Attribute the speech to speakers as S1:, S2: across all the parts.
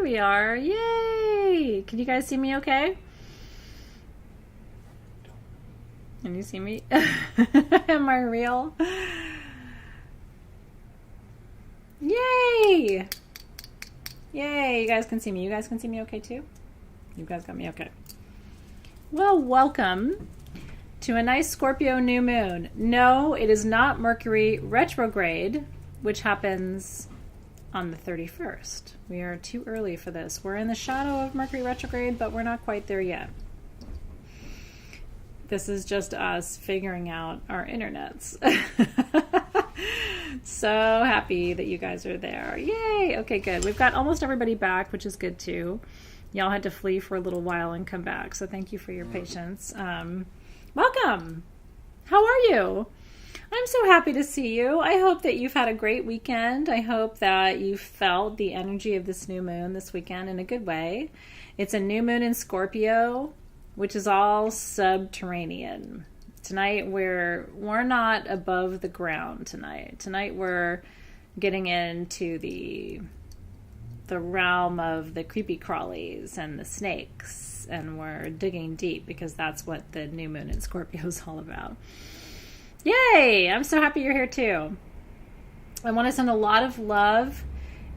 S1: we are. Yay! Can you guys see me okay? Can you see me? Am I real? Yay! Yay! You guys can see me. You guys can see me okay too? You guys got me okay. Well, welcome to a nice Scorpio new moon. No, it is not Mercury retrograde, which happens on the 31st. We are too early for this. We're in the shadow of Mercury retrograde, but we're not quite there yet. This is just us figuring out our internets. So happy that you guys are there. Yay! Okay, good. We've got almost everybody back, which is good too. Y'all had to flee for a little while and come back, so thank you for your patience. Welcome! How are you? I'm so happy to see you. I hope that you've had a great weekend. I hope that you felt the energy of this new moon this weekend in a good way. It's a new moon in Scorpio, which is all subterranean. Tonight we're not above the ground tonight. Tonight we're getting into the realm of the creepy crawlies and the snakes, and we're digging deep because that's what the new moon in Scorpio is all about. Yay! I'm so happy you're here too. I want to send a lot of love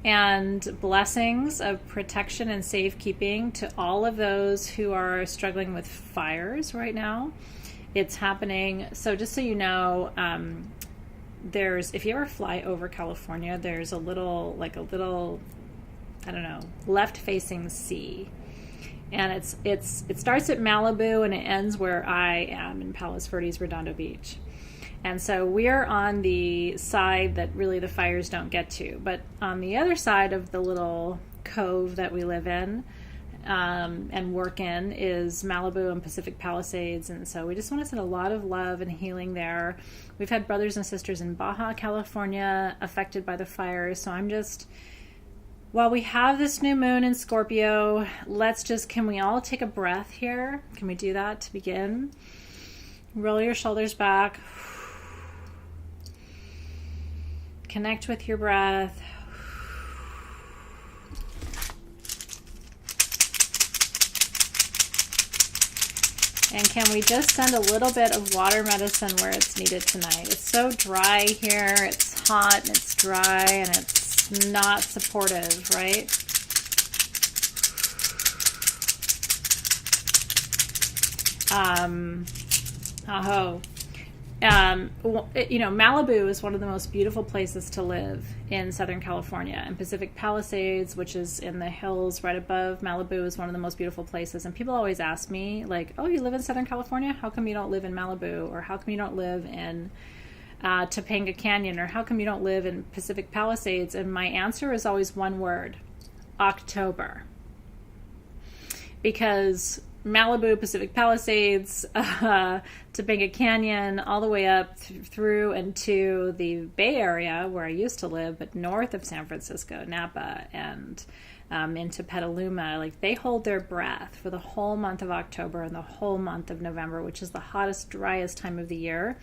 S1: and blessings of protection and safekeeping to all of those who are struggling with fires right now. It's happening. So just so you know, if you ever fly over California, there's a little, I don't know, left-facing sea. And it starts at Malibu and it ends where I am in Palos Verdes, Redondo Beach. And so we're on the side that really the fires don't get to. But on the other side of the little cove that we live in and work in is Malibu and Pacific Palisades. And so we just want to send a lot of love and healing there. We've had brothers and sisters in Baja California affected by the fires. So while we have this new moon in Scorpio, can we all take a breath here? Can we do that to begin? Roll your shoulders back. Connect with your breath. And can we just send a little bit of water medicine where it's needed tonight? It's so dry here. It's hot and it's dry and it's not supportive, right? Malibu is one of the most beautiful places to live in Southern California, and Pacific Palisades, which is in the hills right above Malibu, is one of the most beautiful places. And people always ask me, like, oh, you live in Southern California? How come you don't live in Malibu? Or how come you don't live in Topanga Canyon? Or how come you don't live in Pacific Palisades? And my answer is always one word: October. Because Malibu, Pacific Palisades, Topanga Canyon, all the way up through and to the Bay Area where I used to live, but north of San Francisco, Napa, and into Petaluma, they hold their breath for the whole month of October and the whole month of November, which is the hottest, driest time of the year.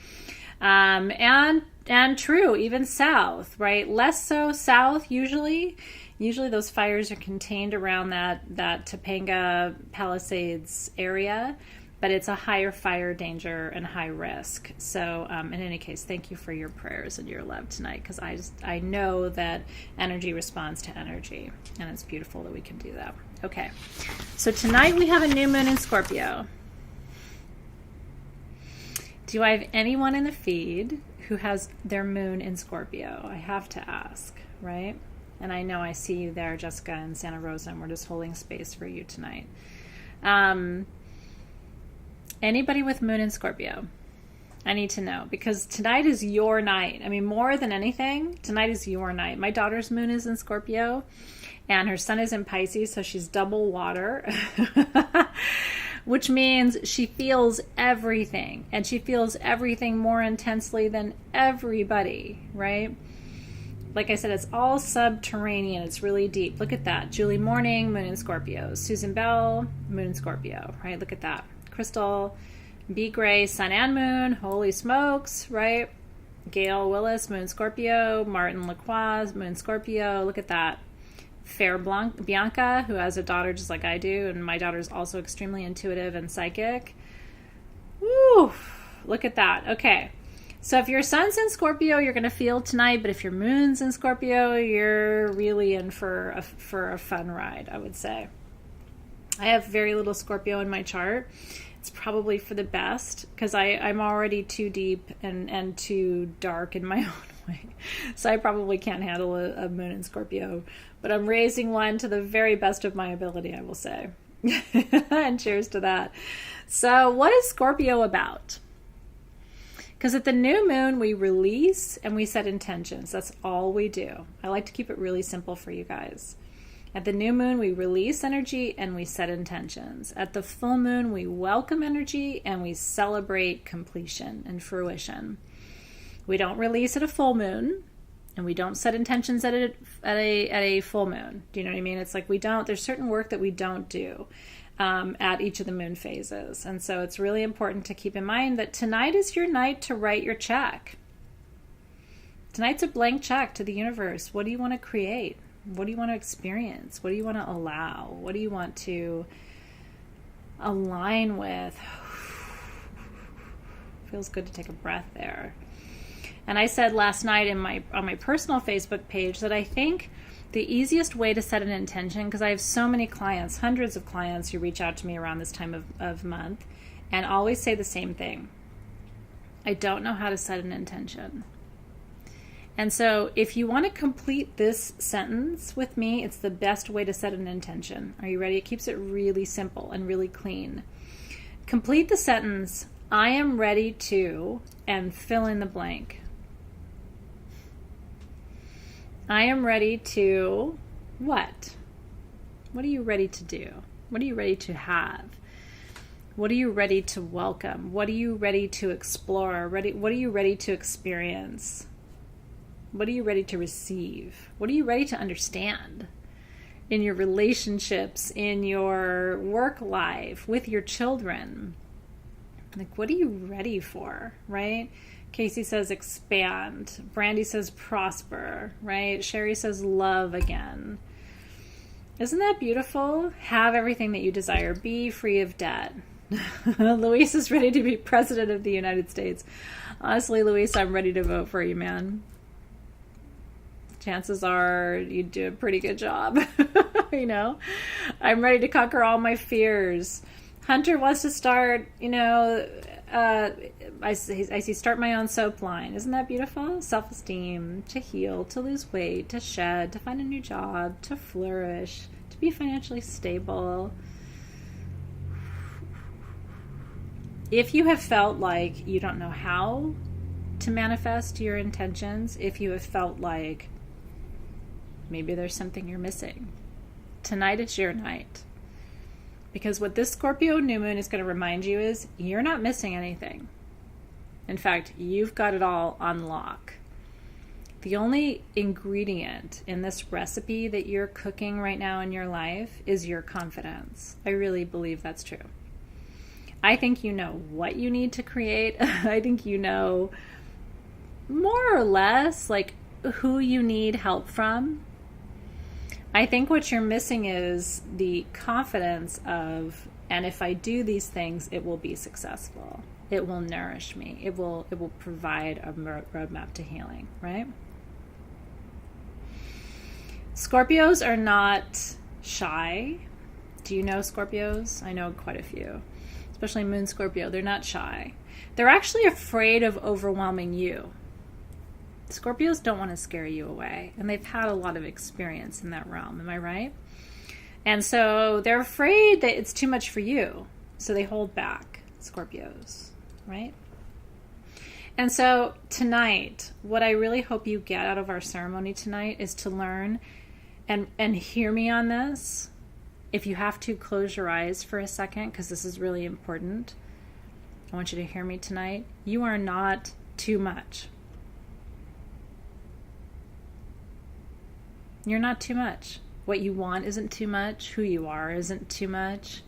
S1: And true, even south, right? Less so south usually. Usually those fires are contained around that Topanga Palisades area, but it's a higher fire danger and high risk. So in any case, thank you for your prayers and your love tonight, because I know that energy responds to energy, and it's beautiful that we can do that. Okay, so tonight we have a new moon in Scorpio. Do I have anyone in the feed who has their moon in Scorpio? I have to ask, right? And I know I see you there, Jessica and Santa Rosa, and we're just holding space for you tonight. Anybody with moon in Scorpio? I need to know, because tonight is your night. I mean, more than anything, tonight is your night. My daughter's moon is in Scorpio, and her sun is in Pisces, so she's double water, which means she feels everything, and she feels everything more intensely than everybody, right? Like I said, it's all subterranean. It's really deep. Look at that. Julie Morning, moon in Scorpio. Susan Bell, moon in Scorpio, right? Look at that. Crystal B. Gray, sun and moon. Holy smokes, right? Gail Willis, moon in Scorpio. Martin Lacroix, moon in Scorpio. Look at that. Bianca, who has a daughter just like I do, and my daughter is also extremely intuitive and psychic. Woo! Look at that. Okay. So if your sun's in Scorpio, you're going to feel tonight, but if your moon's in Scorpio, you're really in for a fun ride, I would say. I have very little Scorpio in my chart. It's probably for the best because I'm already too deep and too dark in my own way. So I probably can't handle a moon in Scorpio, but I'm raising one to the very best of my ability, I will say. And cheers to that. So what is Scorpio about? Because at the new moon, we release and we set intentions. That's all we do. I like to keep it really simple for you guys. At the new moon, we release energy and we set intentions. At the full moon, we welcome energy and we celebrate completion and fruition. We don't release at a full moon and we don't set intentions at a full moon. Do you know what I mean? It's like there's certain work that we don't do at each of the moon phases. And so it's really important to keep in mind that tonight is your night to write your check. Tonight's a blank check to the universe. What do you want to create? What do you want to experience? What do you want to allow? What do you want to align with? Feels good to take a breath there. And I said last night on my personal Facebook page that I think the easiest way to set an intention, because I have so many clients, hundreds of clients who reach out to me around this time of month and always say the same thing. I don't know how to set an intention. And so if you want to complete this sentence with me, it's the best way to set an intention. Are you ready? It keeps it really simple and really clean. Complete the sentence, I am ready to, and fill in the blank. I am ready to what? What are you ready to do? What are you ready to have? What are you ready to welcome? What are you ready to explore? What are you ready to experience? What are you ready to receive? What are you ready to understand in your relationships, in your work life, with your children? Like, what are you ready for, right? Casey says expand. Brandy says prosper, right? Sherry says love again. Isn't that beautiful? Have everything that you desire. Be free of debt. Luis is ready to be president of the United States. Honestly, Luis, I'm ready to vote for you, man. Chances are you do a pretty good job. You know, I'm ready to conquer all my fears. Hunter wants to start, I see start my own soap line. Isn't that beautiful? Self-esteem, to heal, to lose weight, to shed, to find a new job, to flourish, to be financially stable. If you have felt like you don't know how to manifest your intentions, if you have felt like maybe there's something you're missing, tonight is your night. Because what this Scorpio New Moon is going to remind you is you're not missing anything. In fact, you've got it all on lock. The only ingredient in this recipe that you're cooking right now in your life is your confidence. I really believe that's true. I think you know what you need to create. I think you know more or less like who you need help from. I think what you're missing is the confidence of, and if I do these things, it will be successful. It will nourish me. It will provide a roadmap to healing, right? Scorpios are not shy. Do you know Scorpios? I know quite a few, especially Moon Scorpio. They're not shy. They're actually afraid of overwhelming you. Scorpios don't want to scare you away, and they've had a lot of experience in that realm. Am I right? And so they're afraid that it's too much for you, so they hold back, Scorpios, right? And so tonight, what I really hope you get out of our ceremony tonight is to learn and hear me on this. If you have to, close your eyes for a second, because this is really important. I want you to hear me tonight. You are not too much. You're not too much. What you want isn't too much. Who you are isn't too much.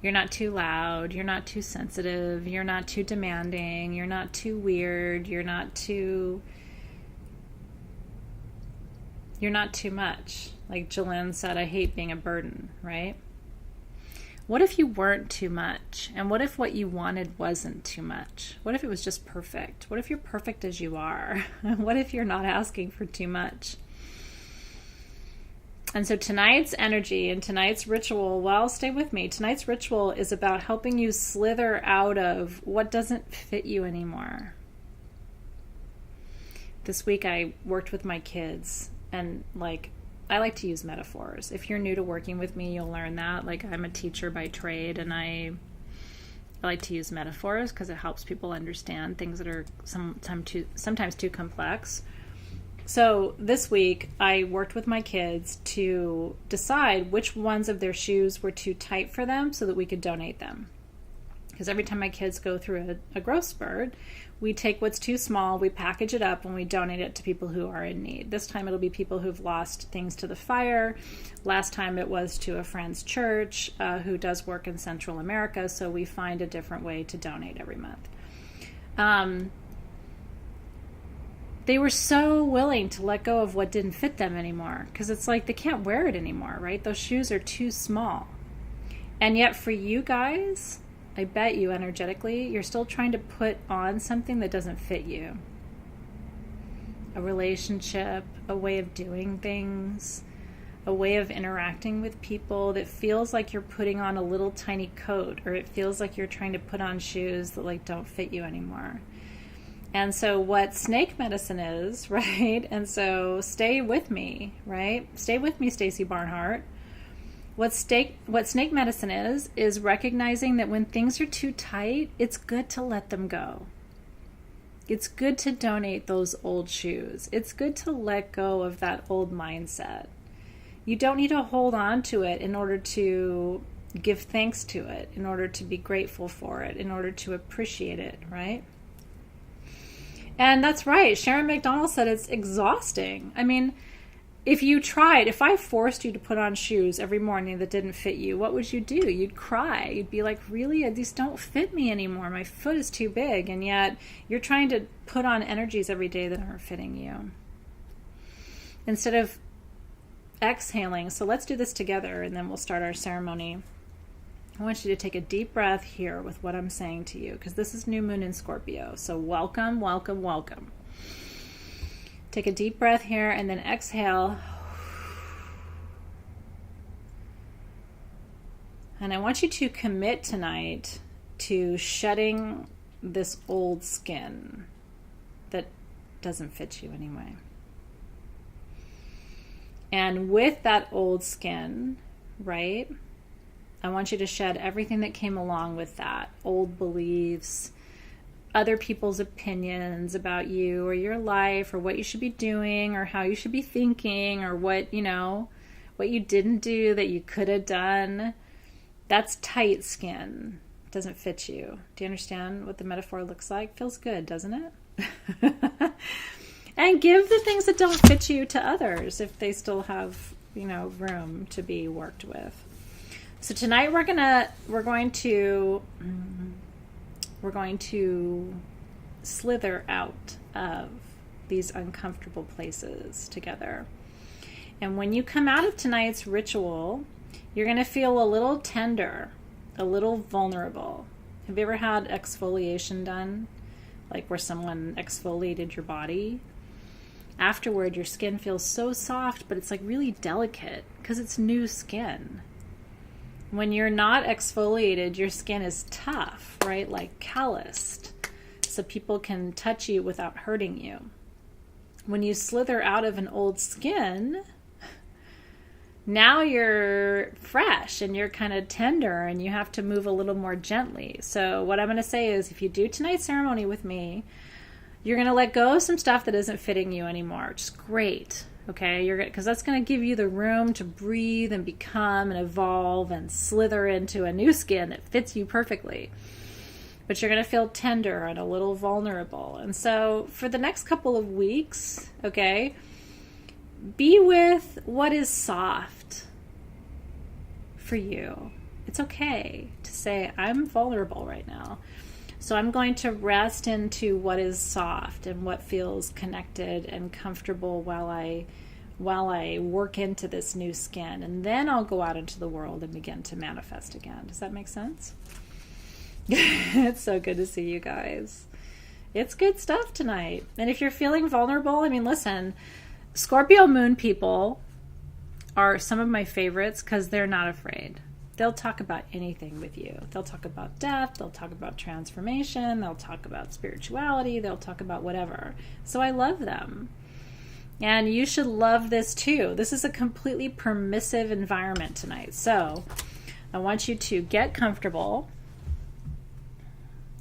S1: You're not too loud. You're not too sensitive. You're not too demanding. You're not too weird. You're not too You're not too much. Like Jalen said, I hate being a burden, right? What if you weren't too much? And what if what you wanted wasn't too much? What if it was just perfect? What if you're perfect as you are? What if you're not asking for too much? And so tonight's energy and tonight's ritual, well, stay with me. Tonight's ritual is about helping you slither out of what doesn't fit you anymore. This week I worked with my kids, and I like to use metaphors. If you're new to working with me, you'll learn that. I'm a teacher by trade, and I like to use metaphors because it helps people understand things that are sometimes too complex. So this week, I worked with my kids to decide which ones of their shoes were too tight for them so that we could donate them. Because every time my kids go through a growth spurt, we take what's too small, we package it up, and we donate it to people who are in need. This time it'll be people who've lost things to the fire. Last time it was to a friend's church who does work in Central America, so we find a different way to donate every month. They were so willing to let go of what didn't fit them anymore, because it's like they can't wear it anymore, right? Those shoes are too small. And yet for you guys, I bet you energetically, you're still trying to put on something that doesn't fit you. A relationship, a way of doing things, a way of interacting with people that feels like you're putting on a little tiny coat, or it feels like you're trying to put on shoes that don't fit you anymore. And so what snake medicine is, right? And so stay with me, right? Stay with me, Stacey Barnhart. What snake medicine is recognizing that when things are too tight, it's good to let them go. It's good to donate those old shoes. It's good to let go of that old mindset. You don't need to hold on to it in order to give thanks to it, in order to be grateful for it, in order to appreciate it, right? And that's right. Sharon McDonald said it's exhausting. I mean, if I forced you to put on shoes every morning that didn't fit you, what would you do? You'd cry. You'd be like, really? These don't fit me anymore. My foot is too big. And yet you're trying to put on energies every day that aren't fitting you. Instead of exhaling. So let's do this together and then we'll start our ceremony. I want you to take a deep breath here with what I'm saying to you, because this is New Moon in Scorpio. So welcome, welcome, welcome. Take a deep breath here and then exhale. And I want you to commit tonight to shedding this old skin that doesn't fit you anyway. And with that old skin, right, I want you to shed everything that came along with that. Old beliefs, other people's opinions about you or your life or what you should be doing or how you should be thinking or what you didn't do that you could have done. That's tight skin. It doesn't fit you. Do you understand what the metaphor looks like? Feels good, doesn't it? And give the things that don't fit you to others if they still have, room to be worked with. So tonight we're going to slither out of these uncomfortable places together. And when you come out of tonight's ritual, you're going to feel a little tender, a little vulnerable. Have you ever had exfoliation done? Like where someone exfoliated your body? Afterward, your skin feels so soft, but it's really delicate because it's new skin. When you're not exfoliated, your skin is tough, right? Like calloused. So people can touch you without hurting you. When you slither out of an old skin, now you're fresh and you're kind of tender and you have to move a little more gently. So what I'm going to say is if you do tonight's ceremony with me, you're going to let go of some stuff that isn't fitting you anymore, which is great. Okay, because that's going to give you the room to breathe and become and evolve and slither into a new skin that fits you perfectly. But you're going to feel tender and a little vulnerable. And so for the next couple of weeks, okay, be with what is soft for you. It's okay to say, I'm vulnerable right now. So I'm going to rest into what is soft and what feels connected and comfortable while I while I work into this new skin, and then I'll go out into the world and begin to manifest again. Does that make sense? It's so good to see you guys. It's good stuff tonight. And if you're feeling vulnerable, I mean, listen, Scorpio Moon people are some of my favorites because they're not afraid. They'll talk about anything with you. They'll talk about death. They'll talk about transformation. They'll talk about spirituality. They'll talk about whatever. So I love them. And you should love this too. This is a completely permissive environment tonight. So I want you to get comfortable.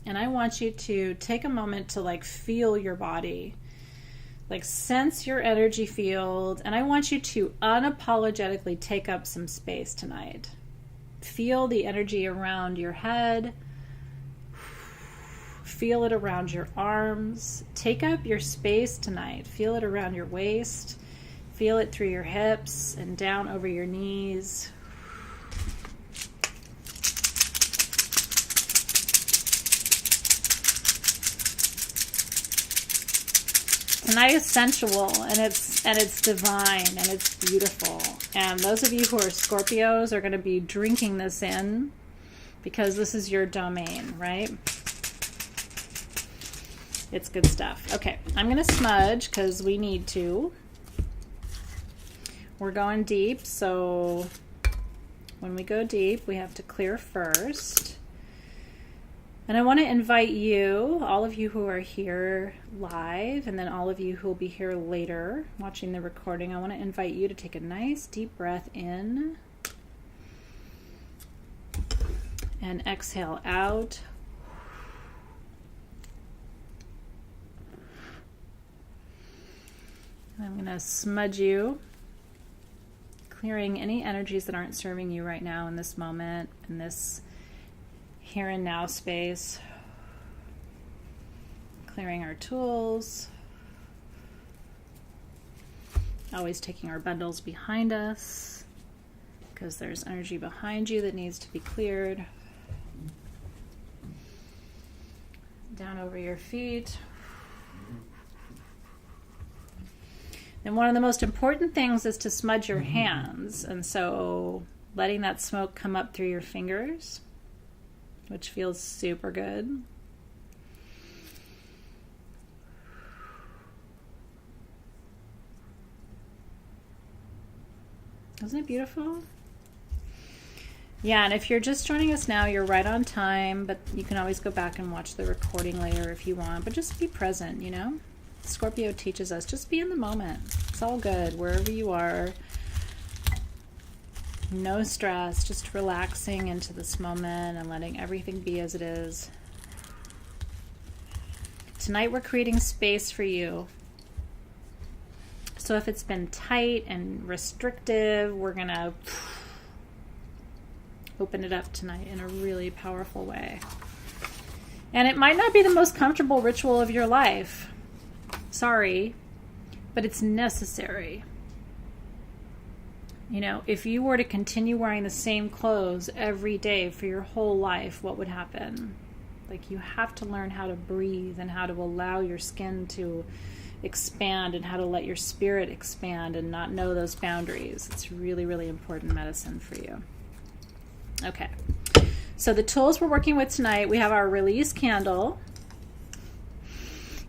S1: And I want you to take a moment to like feel your body. Like sense your energy field. And I want you to unapologetically take up some space tonight. Feel the energy around your head. Feel it around your arms. Take up your space tonight. Feel it around your waist. Feel it through your hips and down over your knees. Tonight is sensual, and it's divine, and it's beautiful. And those of you who are Scorpios are going to be drinking this in because this is your domain, right? It's good stuff. Okay, I'm going to smudge because we need to. We're going deep, so when we go deep, we have to clear first. And I want to invite you, all of you who are here live, and then all of you who will be here later watching the recording, I want to invite you to take a nice deep breath in and exhale out. And I'm going to smudge you, clearing any energies that aren't serving you right now in this moment, in this here and now space. Clearing our tools. Always taking our bundles behind us because there's energy behind you that needs to be cleared. Down over your feet. And one of the most important things is to smudge your hands. And so letting that smoke come up through your fingers, which feels super good. Isn't it beautiful? Yeah, and if you're just joining us now, you're right on time, but you can always go back and watch the recording later if you want. But just be present, you know? Scorpio teaches us, just be in the moment. It's all good, wherever you are. No stress, just relaxing into this moment and letting everything be as it is. Tonight we're creating space for you. So if it's been tight and restrictive, we're going to open it up tonight in a really powerful way. And it might not be the most comfortable ritual of your life. Sorry, but it's necessary. You know, if you were to continue wearing the same clothes every day for your whole life, what would happen? Like, you have to learn how to breathe and how to allow your skin to expand and how to let your spirit expand and not know those boundaries. It's really, really important medicine for you. Okay. So the tools we're working with tonight, we have our release candle.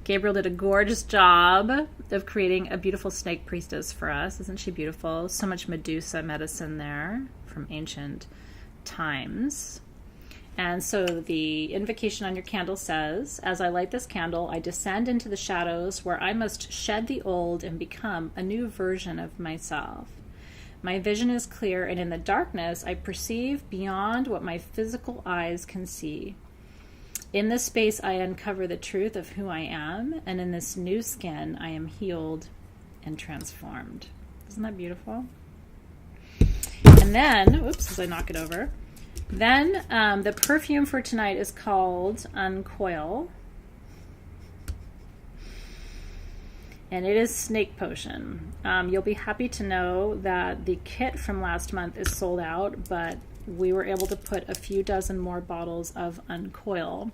S1: Gabriel did a gorgeous job of creating a beautiful snake priestess for us. Isn't she beautiful? So much Medusa medicine there from ancient times. And so the invocation on your candle says, as I light this candle, I descend into the shadows where I must shed the old and become a new version of myself. My vision is clear, and in the darkness, I perceive beyond what my physical eyes can see. In this space, I uncover the truth of who I am, and in this new skin, I am healed and transformed. Isn't that beautiful? And then, oops, as I knock it over, then the perfume for tonight is called Uncoil, and it is Snake Potion. You'll be happy to know that the kit from last month is sold out, but we were able to put a few dozen more bottles of Uncoil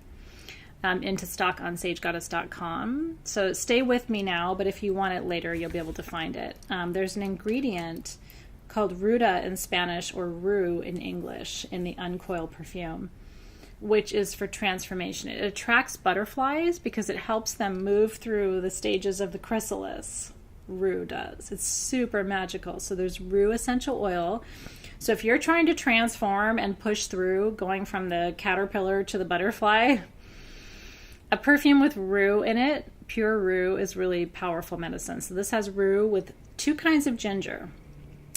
S1: into stock on sagegoddess.com. So stay with me now, but if you want it later, you'll be able to find it. There's an ingredient called ruda in Spanish, or rue in English, in the Uncoil perfume, which is for transformation. It attracts butterflies because it helps them move through the stages of the chrysalis. Rue does. It's super magical. So there's rue essential oil. So if you're trying to transform and push through, going from the caterpillar to the butterfly, a perfume with rue in it, pure rue, is really powerful medicine. So this has rue with 2 kinds of ginger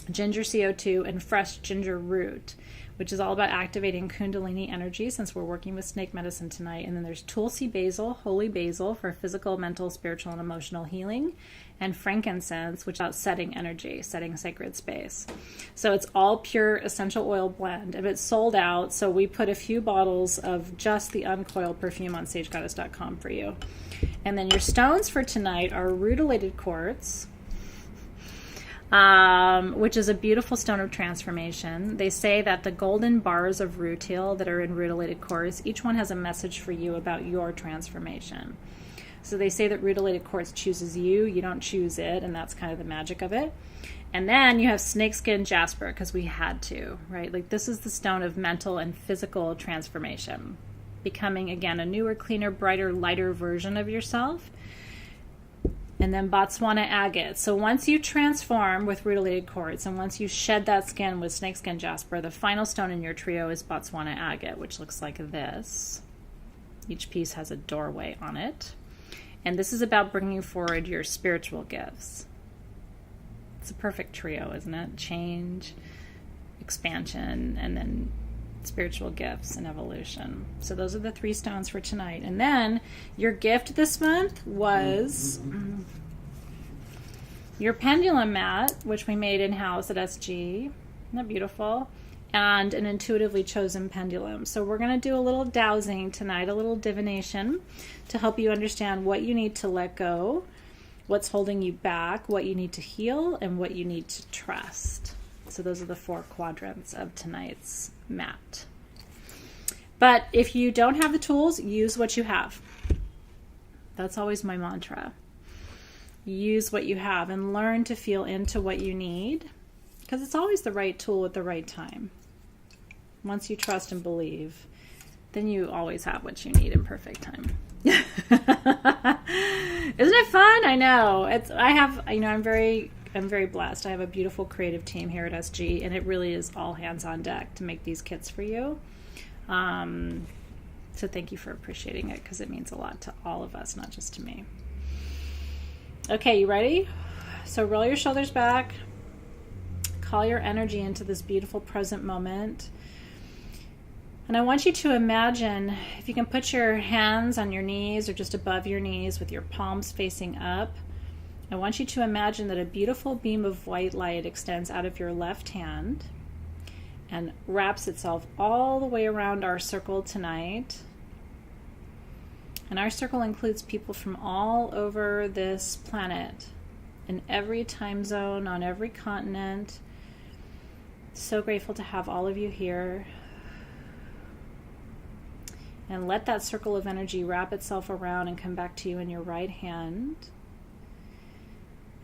S1: CO2 and fresh ginger root, which is all about activating Kundalini energy, since we're working with snake medicine tonight. And then there's Tulsi basil, holy basil, for physical, mental, spiritual, and emotional healing, and frankincense, which is about setting energy, setting sacred space. So it's all pure essential oil blend. If it's sold out, so we put a few bottles of just the Uncoiled perfume on sagegoddess.com for you. And then your stones for tonight are rutilated quartz, which is a beautiful stone of transformation. They say that the golden bars of rutile that are in rutilated quartz, each one has a message for you about your transformation. So they say that rutilated quartz chooses you, you don't choose it, and that's kind of the magic of it. And then you have snakeskin jasper, because we had to, right? Like, this is the stone of mental and physical transformation, becoming, again, a newer, cleaner, brighter, lighter version of yourself. And then Botswana Agate. So once you transform with rutilated quartz, and once you shed that skin with snakeskin jasper, the final stone in your trio is Botswana Agate, which looks like this. Each piece has a doorway on it. And this is about bringing forward your spiritual gifts. It's a perfect trio, isn't it? Change, expansion, and then spiritual gifts and evolution. So those are the 3 stones for tonight. And then your gift this month was your pendulum mat, which we made in-house at SG. Isn't that beautiful? And an intuitively chosen pendulum. So we're going to do a little dowsing tonight, a little divination, to help you understand what you need to let go, what's holding you back, what you need to heal, and what you need to trust. So those are the 4 quadrants of tonight's mat. But if you don't have the tools, use what you have. That's always my mantra. Use what you have and learn to feel into what you need, because it's always the right tool at the right time. Once you trust and believe, then you always have what you need in perfect time. Isn't it fun? I know. I'm very blessed. I have a beautiful creative team here at SG, and it really is all hands on deck to make these kits for you. So thank you for appreciating it, because it means a lot to all of us, not just to me. Okay, you ready? So roll your shoulders back. Call your energy into this beautiful present moment. And I want you to imagine, if you can put your hands on your knees or just above your knees with your palms facing up, I want you to imagine that a beautiful beam of white light extends out of your left hand and wraps itself all the way around our circle tonight. And our circle includes people from all over this planet, in every time zone, on every continent. So grateful to have all of you here. And let that circle of energy wrap itself around and come back to you in your right hand.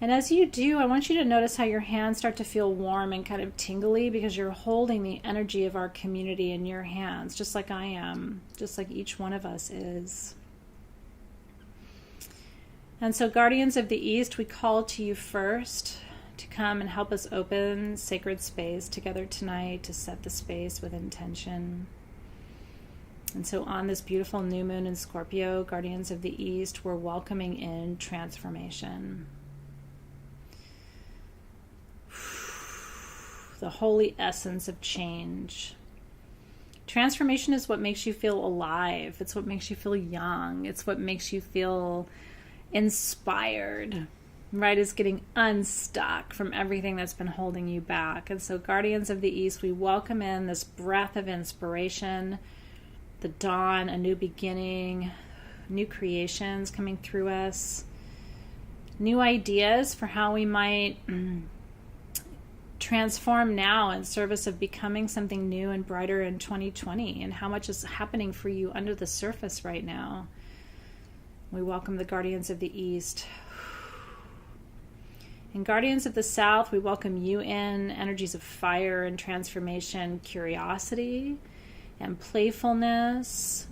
S1: And as you do, I want you to notice how your hands start to feel warm and kind of tingly, because you're holding the energy of our community in your hands, just like I am, just like each one of us is. And so, Guardians of the East, we call to you first to come and help us open sacred space together tonight, to set the space with intention. And so on this beautiful new moon in Scorpio, Guardians of the East, we're welcoming in transformation. The holy essence of change. Transformation is what makes you feel alive. It's what makes you feel young. It's what makes you feel inspired, right? It's getting unstuck from everything that's been holding you back. And so, Guardians of the East, we welcome in this breath of inspiration, the dawn, a new beginning, new creations coming through us, new ideas for how we might transform now in service of becoming something new and brighter in 2020, and how much is happening for you under the surface right now. We welcome the guardians of the East. And guardians of the South, we welcome you in, energies of fire and transformation, curiosity and playfulness,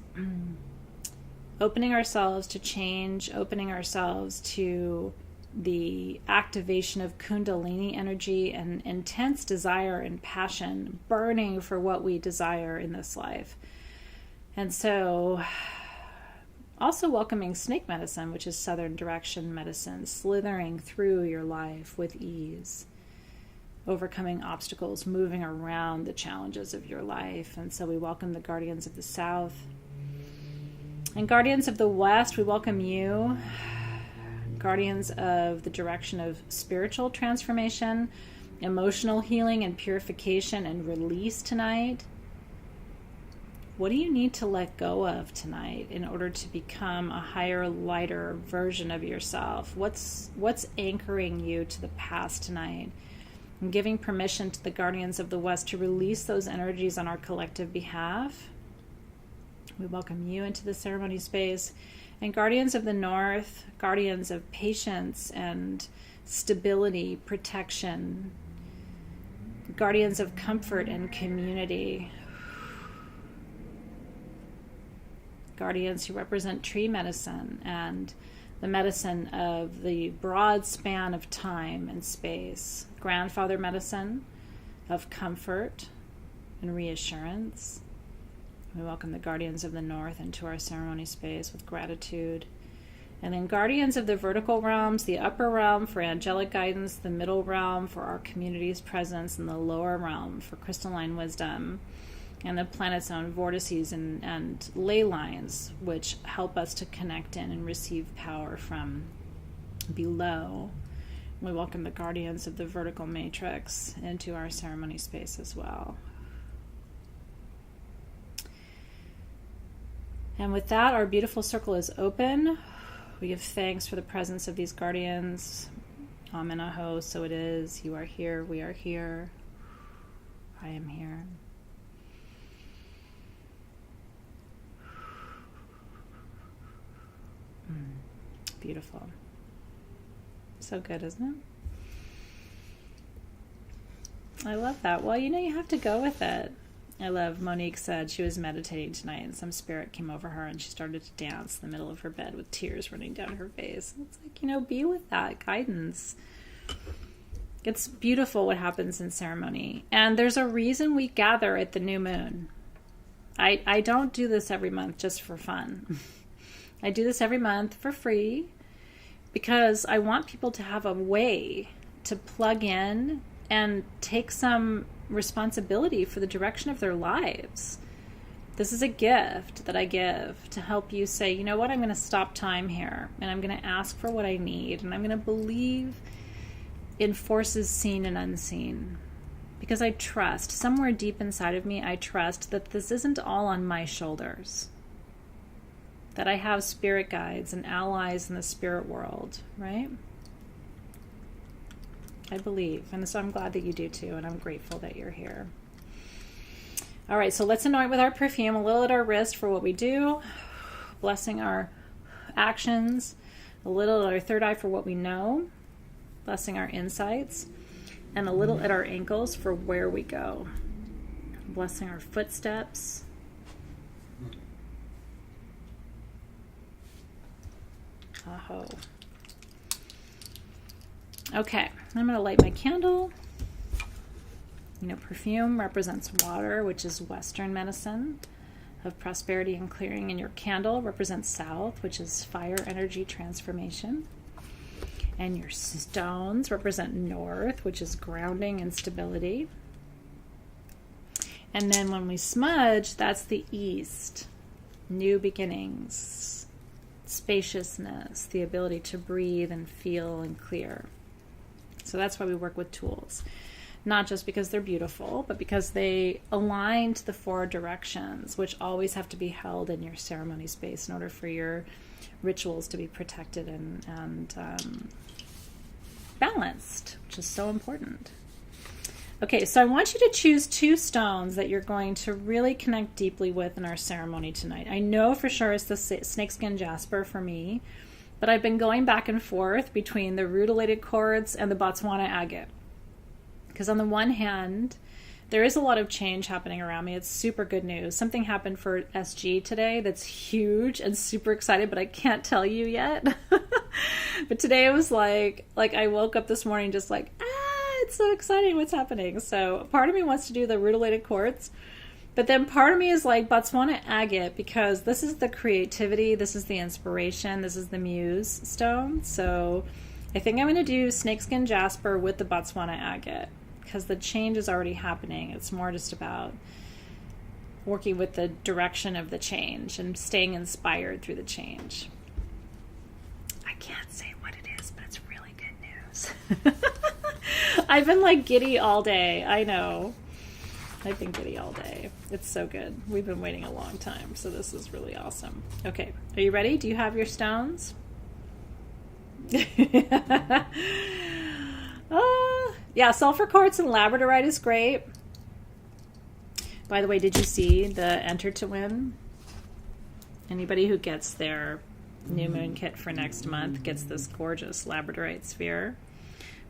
S1: opening ourselves to change, opening ourselves to the activation of Kundalini energy and intense desire and passion, burning for what we desire in this life. And so also welcoming snake medicine, which is southern direction medicine, slithering through your life with ease, overcoming obstacles, moving around the challenges of your life. And so we welcome the guardians of the South. And guardians of the West, we welcome you, guardians of the direction of spiritual transformation, emotional healing and purification and release tonight. What do you need to let go of tonight in order to become a higher, lighter version of yourself? What's anchoring you to the past tonight? And giving permission to the guardians of the West to release those energies on our collective behalf. We welcome you into the ceremony space. And guardians of the North, guardians of patience and stability, protection, guardians of comfort and community, guardians who represent tree medicine and the medicine of the broad span of time and space, grandfather medicine of comfort and reassurance. We welcome the guardians of the North into our ceremony space with gratitude. And then guardians of the vertical realms, the upper realm for angelic guidance, the middle realm for our community's presence, and the lower realm for crystalline wisdom, and the planet's own vortices and ley lines, which help us to connect in and receive power from below. We welcome the guardians of the vertical matrix into our ceremony space as well. And with that, our beautiful circle is open. We give thanks for the presence of these guardians. Amen, aho, so it is. You are here, we are here. I am here. Beautiful. So good, isn't it? I love that. Well, you have to go with it. I love Monique said she was meditating tonight and some spirit came over her and she started to dance in the middle of her bed with tears running down her face. It's like, be with that guidance. It's beautiful what happens in ceremony. And there's a reason we gather at the new moon. I don't do this every month just for fun. I do this every month for free because I want people to have a way to plug in and take some responsibility for the direction of their lives. This is a gift that I give to help you say, you know what, I'm going to stop time here and I'm going to ask for what I need and I'm going to believe in forces seen and unseen. Because I trust, somewhere deep inside of me, I trust that this isn't all on my shoulders. That I have spirit guides and allies in the spirit world, right? I believe, and so I'm glad that you do too, and I'm grateful that you're here. All right, so let's anoint with our perfume, a little at our wrist for what we do, blessing our actions, a little at our third eye for what we know, blessing our insights, and a little at our ankles for where we go, blessing our footsteps. Aho. Okay, I'm going to light my candle. Perfume represents water, which is Western medicine of prosperity and clearing. And your candle represents South, which is fire energy transformation. And your stones represent North, which is grounding and stability. And then when we smudge, that's the East, new beginnings, spaciousness, the ability to breathe and feel and clear. So that's why we work with tools. Not just because they're beautiful, but because they align to the four directions, which always have to be held in your ceremony space in order for your rituals to be protected and balanced, which is so important. Okay, so I want you to choose 2 stones that you're going to really connect deeply with in our ceremony tonight. I know for sure it's the snakeskin jasper for me, but I've been going back and forth between the rutilated quartz and the Botswana agate. Because on the one hand, there is a lot of change happening around me. It's super good news. Something happened for SG today that's huge and super excited, but I can't tell you yet. But today it was like I woke up this morning just like, it's so exciting what's happening. So part of me wants to do the rutilated quartz, but then part of me is like Botswana agate, because this is the creativity, this is the inspiration, this is the muse stone. So I think I'm going to do snakeskin jasper with the Botswana agate, because the change is already happening. It's more just about working with the direction of the change and staying inspired through the change. I can't say what it is, but it's really good news. I've been like giddy all day. I know. I've been giddy all day. It's so good. We've been waiting a long time, so this is really awesome. Okay, are you ready? Do you have your stones? Yeah, sulfur quartz and labradorite is great. By the way, did you see the enter to win? Anybody who gets their new moon kit for next month gets this gorgeous labradorite sphere,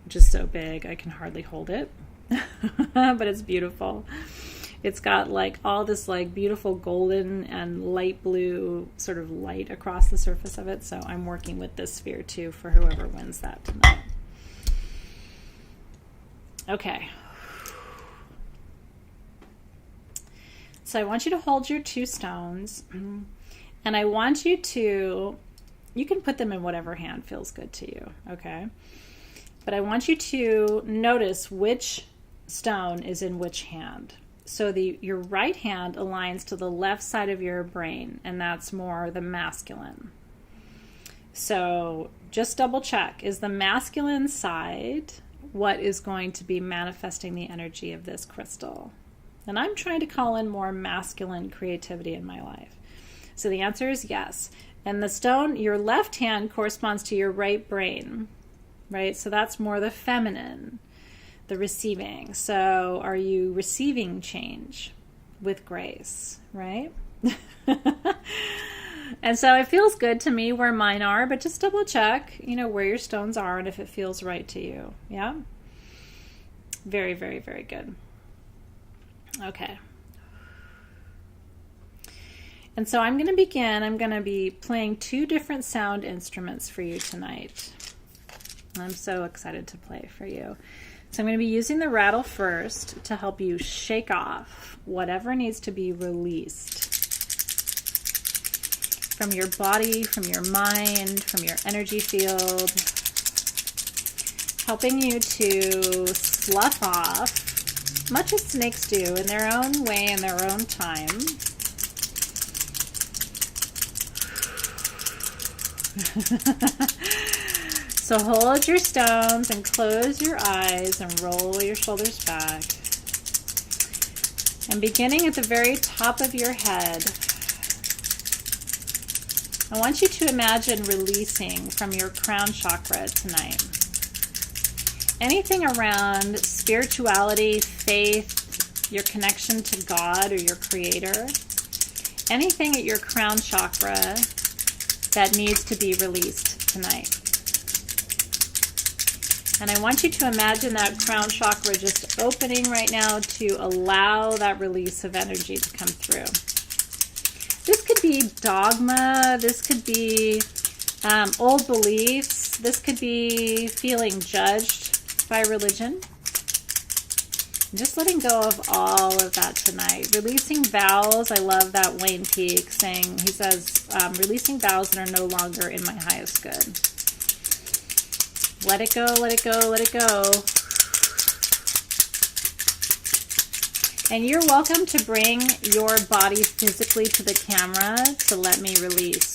S1: which is so big I can hardly hold it. But it's beautiful. It's got like all this like beautiful golden and light blue sort of light across the surface of it. So I'm working with this sphere too for whoever wins that tonight. Okay. So I want you to hold your 2 stones, and I want you to, you can put them in whatever hand feels good to you, okay? But I want you to notice which stone is in which hand. So your right hand aligns to the left side of your brain, and that's more the masculine. So just double check, is the masculine side what is going to be manifesting the energy of this crystal? And I'm trying to call in more masculine creativity in my life. So the answer is yes. And the stone, your left hand corresponds to your right brain, right? So that's more the feminine, the receiving. So are you receiving change with grace, right? And so it feels good to me where mine are, but just double check, where your stones are and if it feels right to you. Yeah? Very, very, very good. Okay. And so I'm going to begin. I'm going to be playing 2 different sound instruments for you tonight. I'm so excited to play for you. So I'm going to be using the rattle first to help you shake off whatever needs to be released from your body, from your mind, from your energy field, helping you to slough off, much as snakes do in their own way, in their own time. So hold your stones and close your eyes and roll your shoulders back. And beginning at the very top of your head, I want you to imagine releasing from your crown chakra tonight. Anything around spirituality, faith, your connection to God or your creator, anything at your crown chakra that needs to be released tonight. And I want you to imagine that crown chakra just opening right now to allow that release of energy to come through. This could be dogma, this could be old beliefs, this could be feeling judged by religion. Just letting go of all of that tonight. Releasing vows. I love that Wayne Peak saying, he says, releasing vows that are no longer in my highest good. Let it go, let it go, let it go. And you're welcome to bring your body physically to the camera to let me release.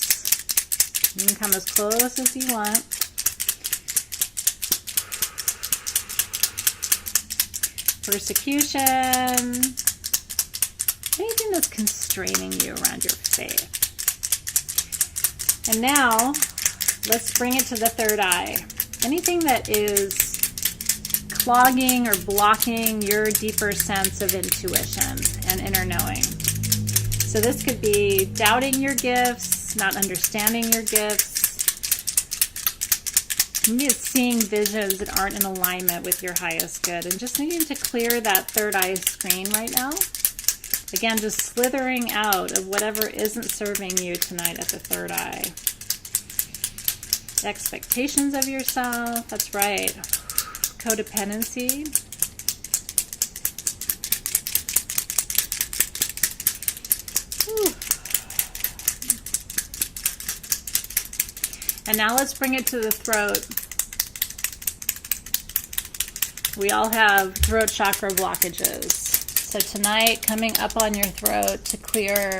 S1: You can come as close as you want. Persecution, anything that's constraining you around your faith. And now, let's bring it to the third eye. Anything that is clogging or blocking your deeper sense of intuition and inner knowing. So this could be doubting your gifts, not understanding your gifts. Maybe it's seeing visions that aren't in alignment with your highest good and just needing to clear that third eye screen right now. Again, just slithering out of whatever isn't serving you tonight at the third eye. Expectations of yourself, that's right. Codependency. Whew. And now let's bring it to the throat. We all have throat chakra blockages. So tonight, coming up on your throat to clear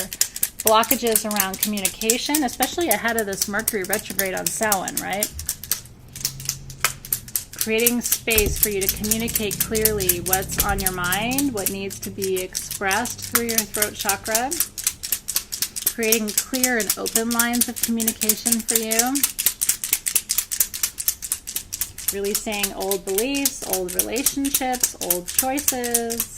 S1: blockages around communication, especially ahead of this Mercury retrograde on Samhain, right? Creating space for you to communicate clearly what's on your mind, what needs to be expressed through your throat chakra. Creating clear and open lines of communication for you. Releasing old beliefs, old relationships, old choices.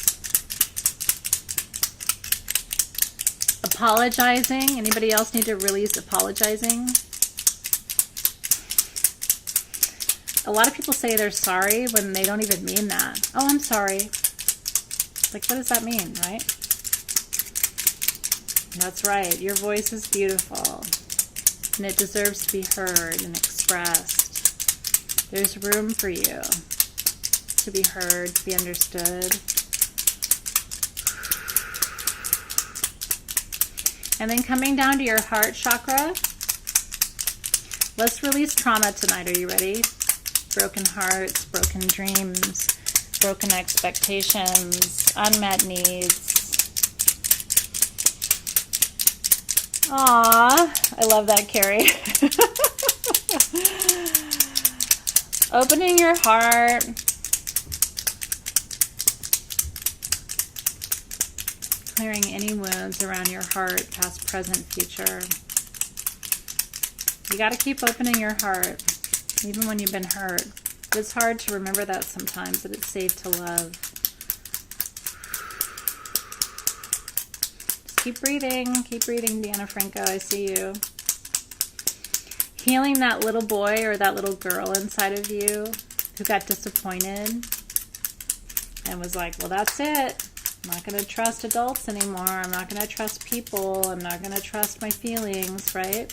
S1: Apologizing. Anybody else need to release apologizing? A lot of people say they're sorry when they don't even mean that. Oh, I'm sorry. Like, what does that mean, right? That's right. Your voice is beautiful. And it deserves to be heard and expressed. There's room for you to be heard, to be understood. And then coming down to your heart chakra, let's release trauma tonight. Are you ready? Broken hearts, broken dreams, broken expectations, unmet needs. Aww, I love that, Carrie. Opening your heart. Clearing any wounds around your heart, past, present, future. You got to keep opening your heart, even when you've been hurt. It's hard to remember that sometimes, that it's safe to love. Just keep breathing, Deanna Franco, I see you. Healing that little boy or that little girl inside of you who got disappointed and was like, well, that's it. I'm not going to trust adults anymore. I'm not going to trust people. I'm not going to trust my feelings, right?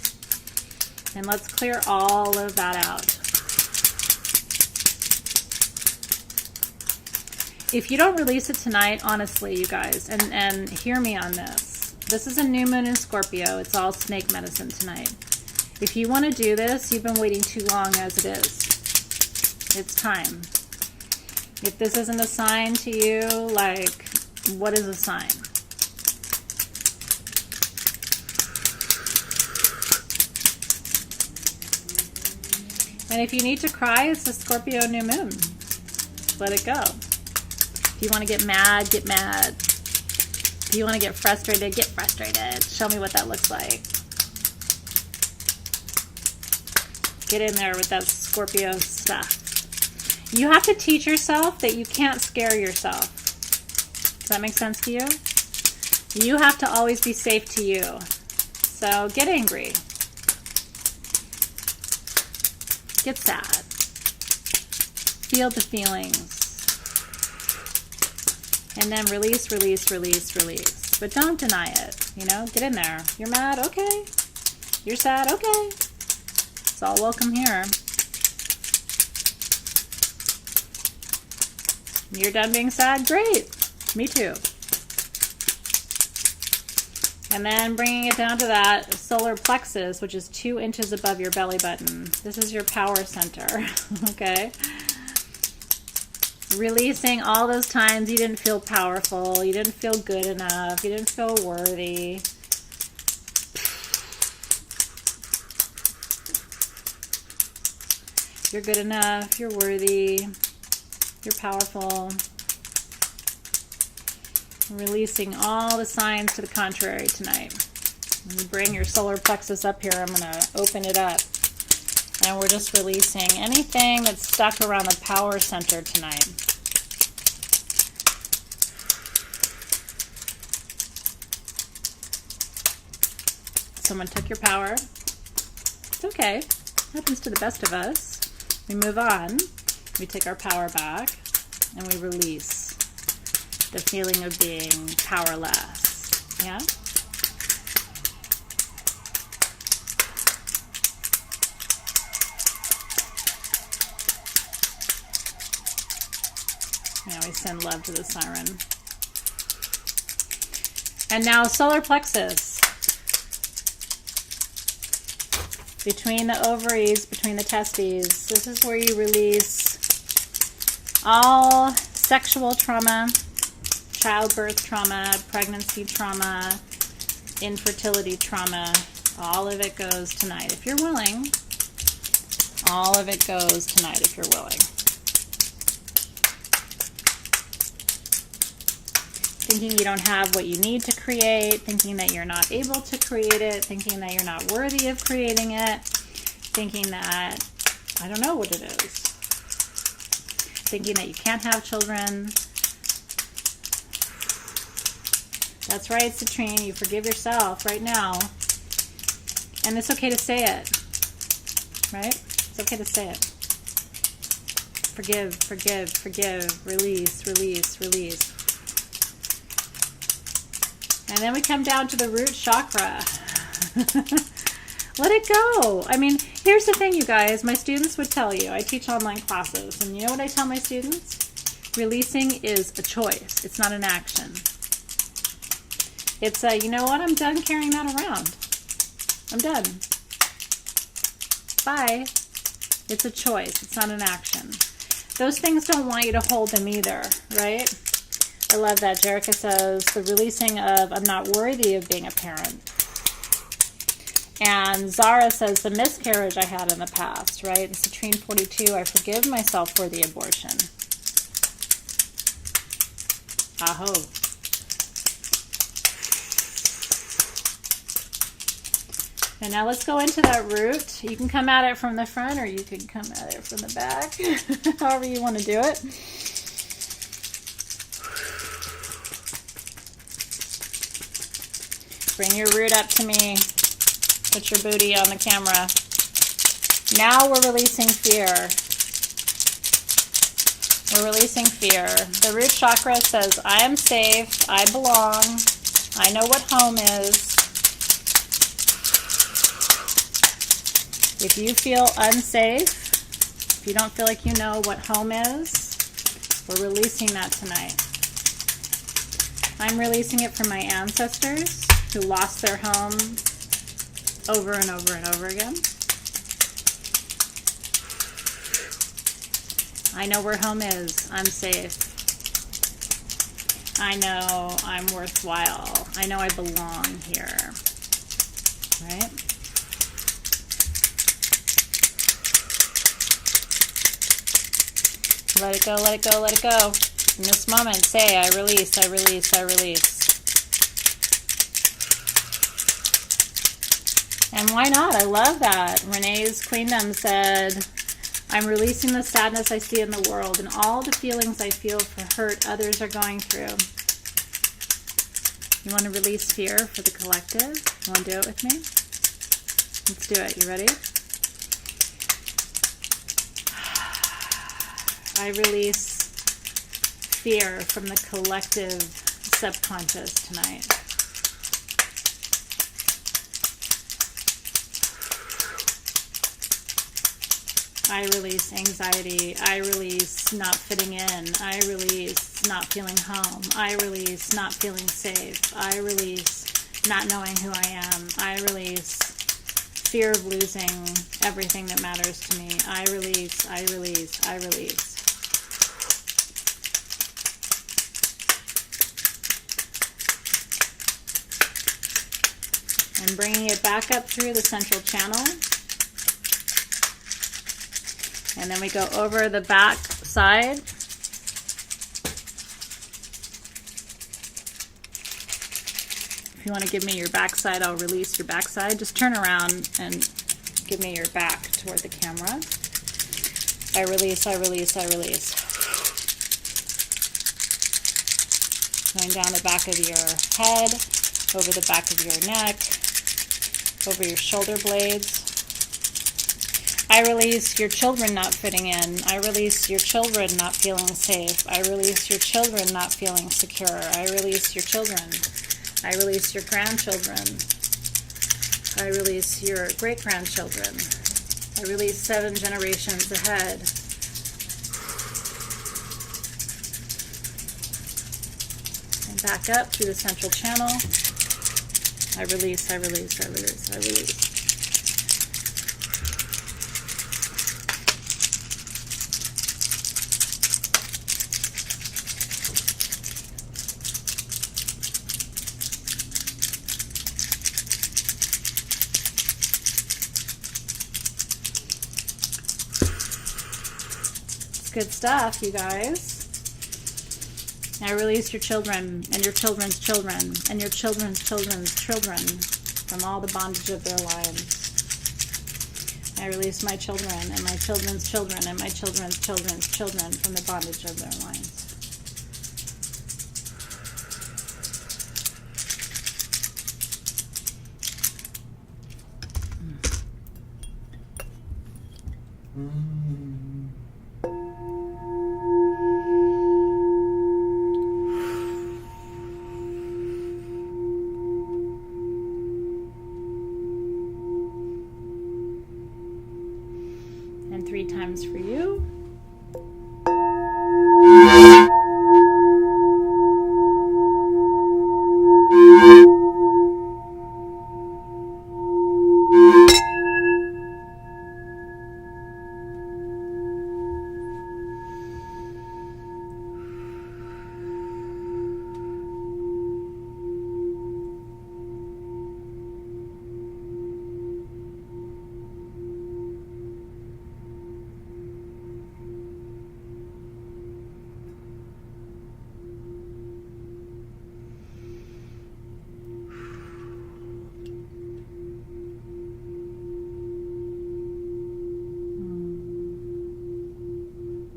S1: And let's clear all of that out. If you don't release it tonight, honestly, you guys, and hear me on this. This is a new moon in Scorpio. It's all snake medicine tonight. If you want to do this, you've been waiting too long as it is. It's time. If this isn't a sign to you, like, what is a sign? And if you need to cry, it's a Scorpio New Moon. Let it go. If you want to get mad, get mad. If you want to get frustrated, get frustrated. Show me what that looks like. Get in there with that Scorpio stuff. You have to teach yourself that you can't scare yourself. Does that make sense to you? You have to always be safe to you. So get angry. Get sad. Feel the feelings. And then release, release, release, release. But don't deny it. You know, get in there. You're mad? Okay. You're sad? Okay. It's all welcome here. You're done being sad? Great. Me too. And then bringing it down to that solar plexus, which is 2 inches above your belly button. This is your power center, okay? Releasing all those times you didn't feel powerful, you didn't feel good enough, you didn't feel worthy. You're good enough, you're worthy, you're powerful. Releasing all the signs to the contrary tonight. When you bring your solar plexus up here, I'm going to open it up. And we're just releasing anything that's stuck around the power center tonight. Someone took your power. It's okay. Happens to the best of us. We move on. We take our power back and we release the feeling of being powerless. Yeah? Yeah, we send love to the siren. And now solar plexus. Between the ovaries, between the testes. This is where you release all sexual trauma, childbirth trauma, pregnancy trauma, infertility trauma. All of it goes tonight. If you're willing, all of it goes tonight if you're willing. Thinking you don't have what you need to create, thinking that you're not able to create it, thinking that you're not worthy of creating it, thinking that, I don't know what it is, thinking that you can't have children. That's right, Citrine, you forgive yourself right now. And it's okay to say it, right? It's okay to say it. Forgive, forgive, forgive, release, release, release. And then we come down to the root chakra. Let it go. I mean, here's the thing, you guys. My students would tell you. I teach online classes. And you know what I tell my students? Releasing is a choice. It's not an action. It's a, you know what? I'm done carrying that around. I'm done. Bye. It's a choice. It's not an action. Those things don't want you to hold them either, right? I love that. Jerica says, the releasing of I'm not worthy of being a parent. And Zara says, the miscarriage I had in the past, right? And Citrine 42, I forgive myself for the abortion. Aho. And now let's go into that root. You can come at it from the front or you can come at it from the back. However you want to do it. Bring your root up to me. Put your booty on the camera. Now we're releasing fear. We're releasing fear. The root chakra says, I am safe. I belong. I know what home is. If you feel unsafe, if you don't feel like you know what home is, we're releasing that tonight. I'm releasing it from my ancestors who lost their home over and over and over again. I know where home is. I'm safe. I know I'm worthwhile. I know I belong here. Right? Let it go, let it go, let it go. In this moment, say, I release, I release, I release. And why not? I love that. Renee's Queendom said, I'm releasing the sadness I see in the world and all the feelings I feel for hurt others are going through. You want to release fear for the collective? You want to do it with me? Let's do it. You ready? I release fear from the collective subconscious tonight. I release anxiety. I release not fitting in. I release not feeling home. I release not feeling safe. I release not knowing who I am. I release fear of losing everything that matters to me. I release, I release, I release. And bringing it back up through the central channel. And then we go over the back side. If you want to give me your back side, I'll release your back side. Just turn around and give me your back toward the camera. I release, I release, I release. Going down the back of your head, over the back of your neck, over your shoulder blades. I release your children not fitting in. I release your children not feeling safe. I release your children not feeling secure. I release your children. I release your grandchildren. I release your great-grandchildren. I release 7 generations ahead. And back up through the central channel. I release, I release, I release, I release. Good stuff, you guys. I release your children and your children's children and your children's children's children from all the bondage of their lives. I release my children and my children's children and my children's children's children from the bondage of their lives. And 3 times for you.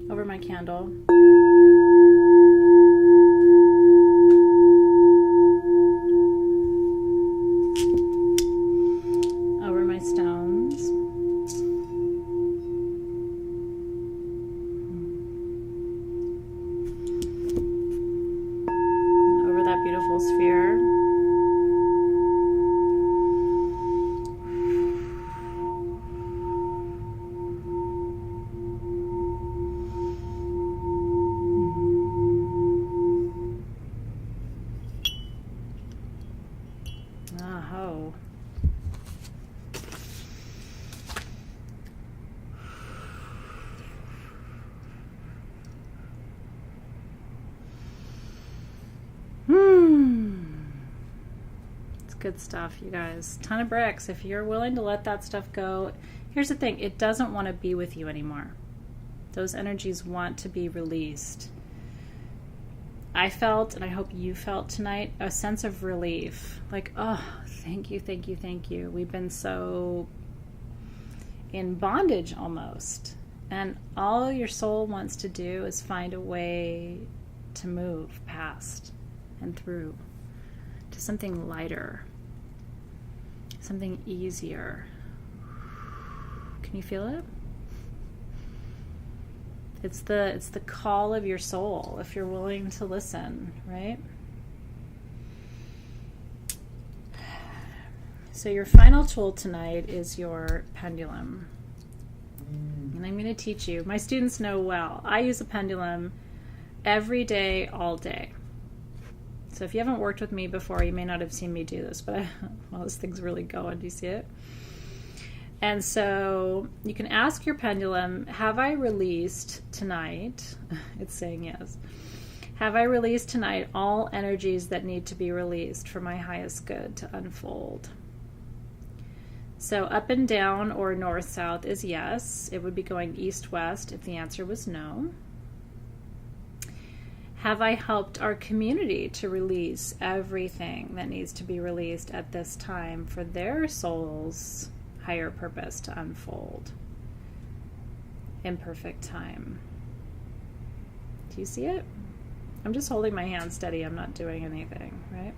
S1: Over my candle. Over my stones. Over that beautiful sphere. Oh. It's good stuff, you guys. Ton of bricks. If you're willing to let that stuff go, here's the thing, it doesn't want to be with you anymore. Those energies want to be released. I felt, and I hope you felt tonight, a sense of relief. Like, oh, thank you, thank you, thank you. We've been so in bondage almost. And all your soul wants to do is find a way to move past and through to something lighter, something easier. Can you feel it? It's the call of your soul, if you're willing to listen, right? So your final tool tonight is your pendulum. And I'm going to teach you. My students know well. I use a pendulum every day, all day. So if you haven't worked with me before, you may not have seen me do this, but well, this thing's really going. Do you see it? And so you can ask your pendulum, have I released tonight? It's saying yes. Have I released tonight all energies that need to be released for my highest good to unfold? So up and down or north-south is yes. It would be going east-west if the answer was no. Have I helped our community to release everything that needs to be released at this time for their souls' higher purpose to unfold in perfect time. Do you see it? I'm just holding my hand steady. I'm not doing anything, right?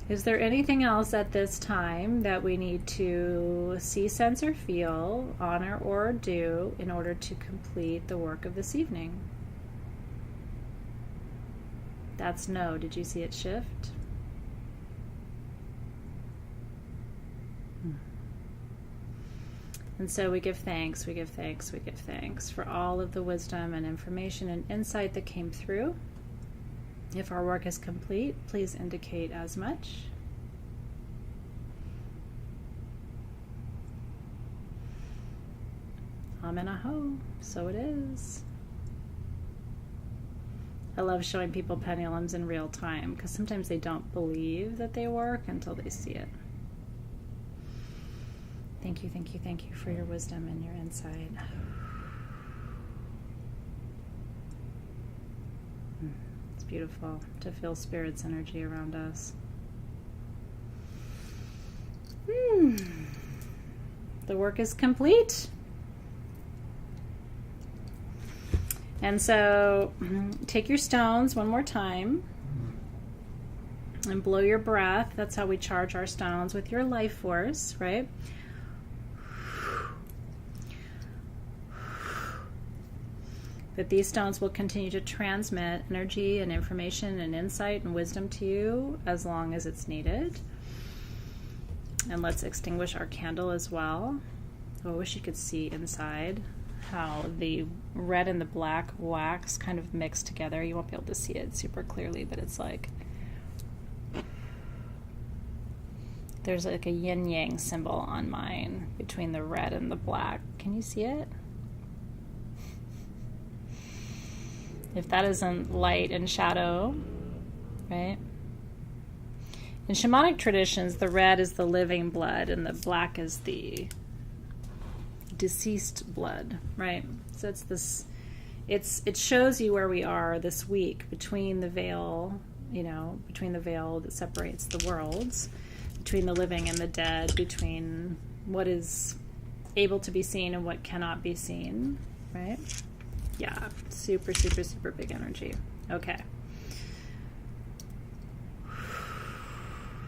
S1: Is there anything else at this time that we need to see, sense, or feel, honor, or do in order to complete the work of this evening? That's no. Did you see it shift? And so we give thanks, we give thanks, we give thanks for all of the wisdom and information and insight that came through. If our work is complete, please indicate as much. Amen aho. So it is. I love showing people pendulums in real time because sometimes they don't believe that they work until they see it. Thank you, thank you, thank you for your wisdom and your insight. It's beautiful to feel Spirit's energy around us. The work is complete. And so take your stones one more time and blow your breath. That's how we charge our stones, with your life force, right? That these stones will continue to transmit energy and information and insight and wisdom to you as long as it's needed. And let's extinguish our candle as well. Oh, I wish you could see inside how the red and the black wax kind of mix together. You won't be able to see it super clearly, but it's like there's like a yin-yang symbol on mine between the red and the black. Can you see it? If that isn't light and shadow, right? In shamanic traditions, the red is the living blood and the black is the deceased blood, right? So it's this, it shows you where we are this week between the veil, between the veil that separates the worlds, between the living and the dead, between what is able to be seen and what cannot be seen, right? Yeah, super, super, super big energy. Okay.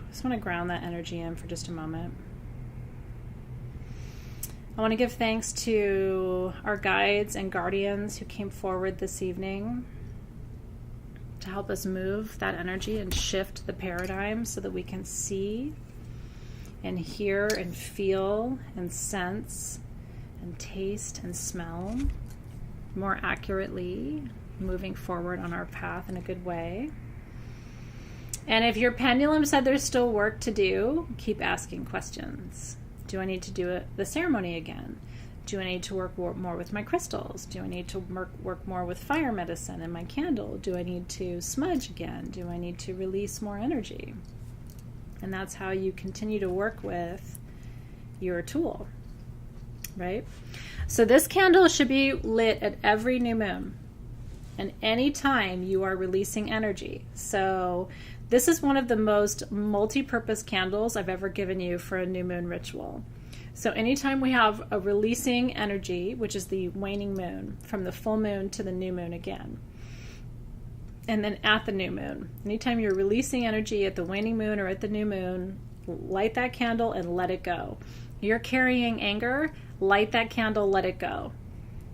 S1: Just want to ground that energy in for just a moment. I want to give thanks to our guides and guardians who came forward this evening to help us move that energy and shift the paradigm so that we can see and hear and feel and sense and taste and smell more accurately, moving forward on our path in a good way. And if your pendulum said there's still work to do, keep asking questions. Do I need to do the ceremony again? Do I need to work more with my crystals? Do I need to work more with fire medicine and my candle? Do I need to smudge again? Do I need to release more energy? And that's how you continue to work with your tool, right? So this candle should be lit at every new moon and any time you are releasing energy. So this is one of the most multi-purpose candles I've ever given you for a new moon ritual. So anytime we have a releasing energy, which is the waning moon, from the full moon to the new moon again, and then at the new moon, anytime you're releasing energy at the waning moon or at the new moon, light that candle and let it go. You're carrying anger, light that candle, let it go.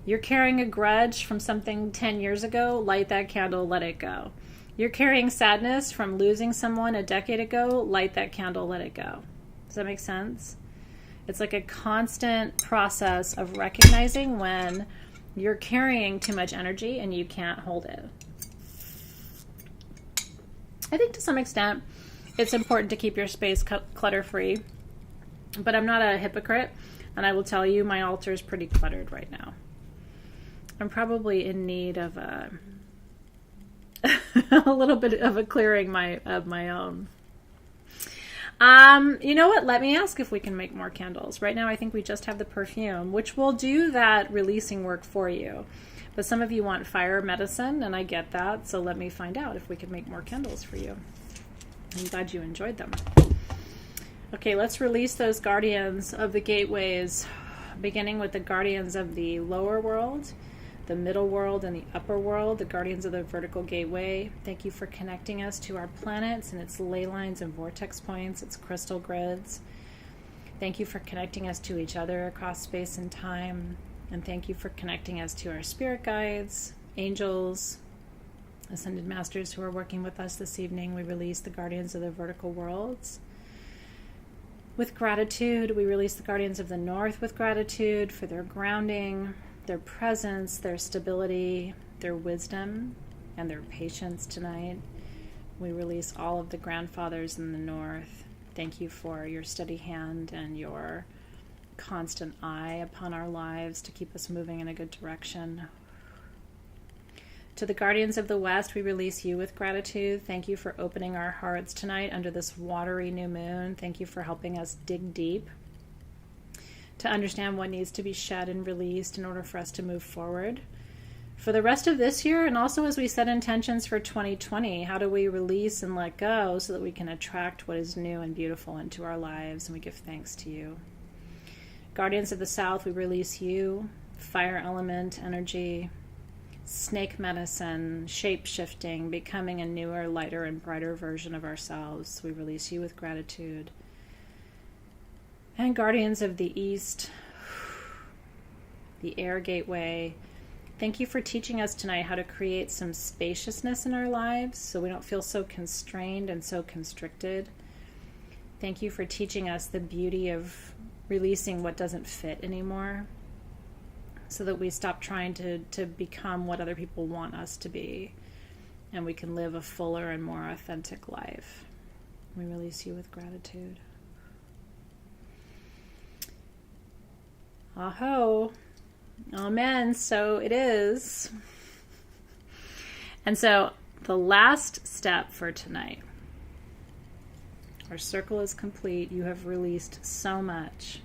S1: You're carrying a grudge from something 10 years ago, light that candle, let it go. You're carrying sadness from losing someone a decade ago, light that candle, let it go. Does that make sense? It's like a constant process of recognizing when you're carrying too much energy and you can't hold it. I think to some extent it's important to keep your space clutter-free, but I'm not a hypocrite, and I will tell you my altar is pretty cluttered right now. I'm probably in need of a little bit of a clearing of my own. You know what? Let me ask if we can make more candles. Right now I think we just have the perfume, which will do that releasing work for you. But some of you want fire medicine, and I get that, so let me find out if we can make more candles for you. I'm glad you enjoyed them. Okay, let's release those guardians of the gateways, beginning with the guardians of the lower world, the middle world, and the upper world, the guardians of the vertical gateway. Thank you for connecting us to our planets and its ley lines and vortex points, its crystal grids. Thank you for connecting us to each other across space and time. And thank you for connecting us to our spirit guides, angels, ascended masters who are working with us this evening. We release the guardians of the vertical worlds with gratitude. We release the guardians of the north with gratitude for their grounding, their presence, their stability, their wisdom, and their patience tonight. We release all of the grandfathers in the north. Thank you for your steady hand and your constant eye upon our lives to keep us moving in a good direction. To the guardians of the west, we release you with gratitude. Thank you for opening our hearts tonight under this watery new moon. Thank you for helping us dig deep to understand what needs to be shed and released in order for us to move forward. For the rest of this year, and also as we set intentions for 2020, how do we release and let go so that we can attract what is new and beautiful into our lives? And we give thanks to you. Guardians of the south, we release you, fire element energy, snake medicine, shape-shifting, becoming a newer, lighter, and brighter version of ourselves. We release you with gratitude. And guardians of the east, the air gateway, thank you for teaching us tonight how to create some spaciousness in our lives so we don't feel so constrained and so constricted. Thank you for teaching us the beauty of releasing what doesn't fit anymore so that we stop trying to become what other people want us to be and we can live a fuller and more authentic life. We release you with gratitude. Aho. Amen. So it is. And so the last step for tonight. Our circle is complete. You have released so much.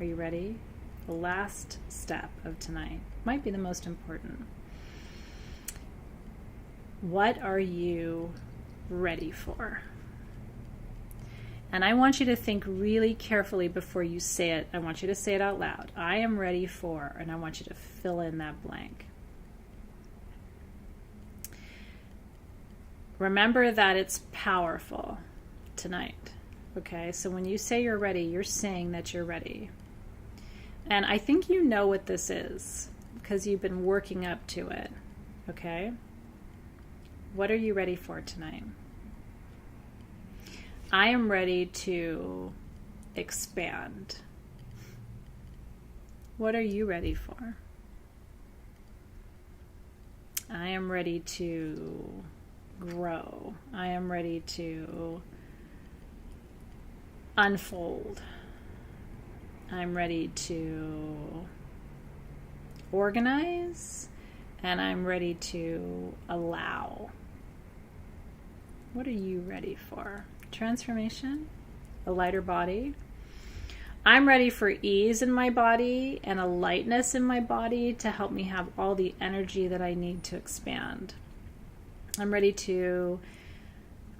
S1: Are you ready? The last step of tonight might be the most important. What are you ready for? And I want you to think really carefully before you say it. I want you to say it out loud. I am ready for, and I want you to fill in that blank. Remember that it's powerful tonight. Okay, so when you say you're ready, you're saying that you're ready. And I think you know what this is because you've been working up to it. Okay? What are you ready for tonight? I am ready to expand. What are you ready for? I am ready to grow. I am ready to unfold. I'm ready to organize, and I'm ready to allow. What are you ready for? Transformation? A lighter body? I'm ready for ease in my body and a lightness in my body to help me have all the energy that I need to expand. I'm ready to...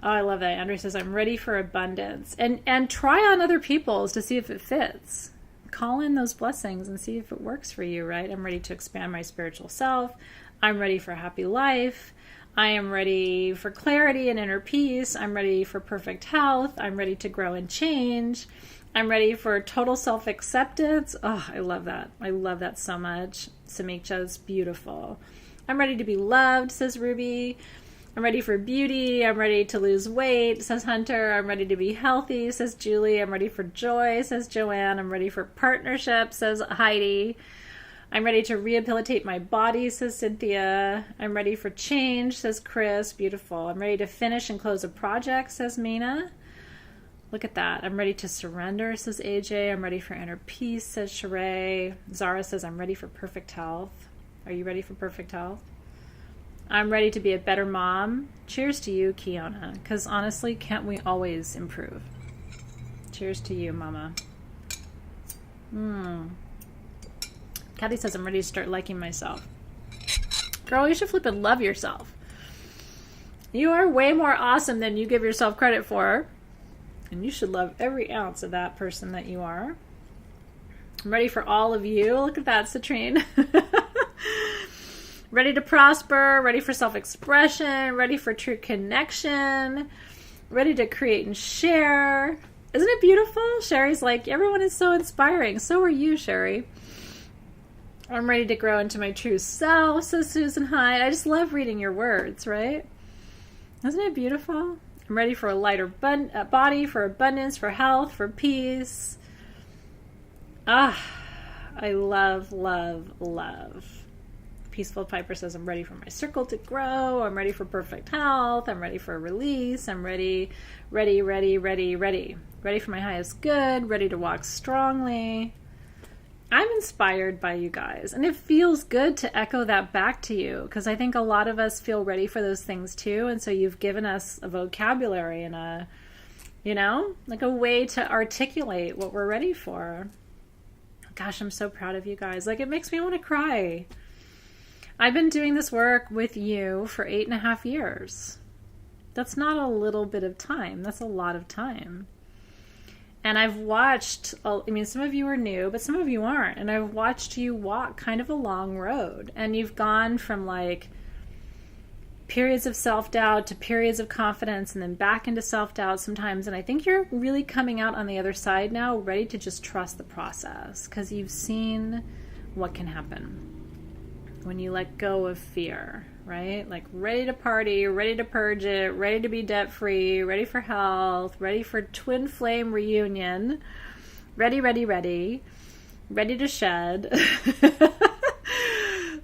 S1: Oh, I love that. Andrea says, I'm ready for abundance. And try on other people's to see if it fits. Call in those blessings and see if it works for you, right? I'm ready to expand my spiritual self. I'm ready for a happy life. I am ready for clarity and inner peace. I'm ready for perfect health. I'm ready to grow and change. I'm ready for total self-acceptance. Oh, I love that. I love that so much. Samiksha's beautiful. I'm ready to be loved, says Ruby. I'm ready for beauty. I'm ready to lose weight, says Hunter. I'm ready to be healthy, says Julie. I'm ready for joy, says Joanne. I'm ready for partnership, says Heidi. I'm ready to rehabilitate my body, says Cynthia. I'm ready for change, says Chris. Beautiful. I'm ready to finish and close a project, says Mina. Look at that. I'm ready to surrender, says AJ. I'm ready for inner peace, says Sheree. Zara says, I'm ready for perfect health. Are you ready for perfect health? I'm ready to be a better mom. Cheers to you, Kiona. Because honestly, can't we always improve? Cheers to you, Mama. Kathy says, I'm ready to start liking myself. Girl, you should flip and love yourself. You are way more awesome than you give yourself credit for. And you should love every ounce of that person that you are. I'm ready for all of you. Look at that, Citrine. Ready to prosper, ready for self-expression, ready for true connection, ready to create and share. Isn't it beautiful? Sherry's like, everyone is so inspiring. So are you, Sherry. I'm ready to grow into my true self, says Susan Hyde. I just love reading your words, right? Isn't it beautiful? I'm ready for a lighter body, for abundance, for health, for peace. I love, love, love. Peaceful Piper says, I'm ready for my circle to grow. I'm ready for perfect health. I'm ready for a release. I'm ready, ready, ready, ready, ready. Ready for my highest good. Ready to walk strongly. I'm inspired by you guys, and it feels good to echo that back to you, because I think a lot of us feel ready for those things too, and so you've given us a vocabulary and a, like a way to articulate what we're ready for. Gosh, I'm so proud of you guys. Like, it makes me want to cry. I've been doing this work with you for 8.5 years. That's not a little bit of time. That's a lot of time. And I've watched, some of you are new, but some of you aren't. And I've watched you walk kind of a long road. And you've gone from like periods of self-doubt to periods of confidence and then back into self-doubt sometimes. And I think you're really coming out on the other side now, ready to just trust the process, because you've seen what can happen when you let go of fear, right? Like ready to party, ready to purge it, ready to be debt-free, ready for health, ready for twin flame reunion, ready, ready, ready, ready to shed.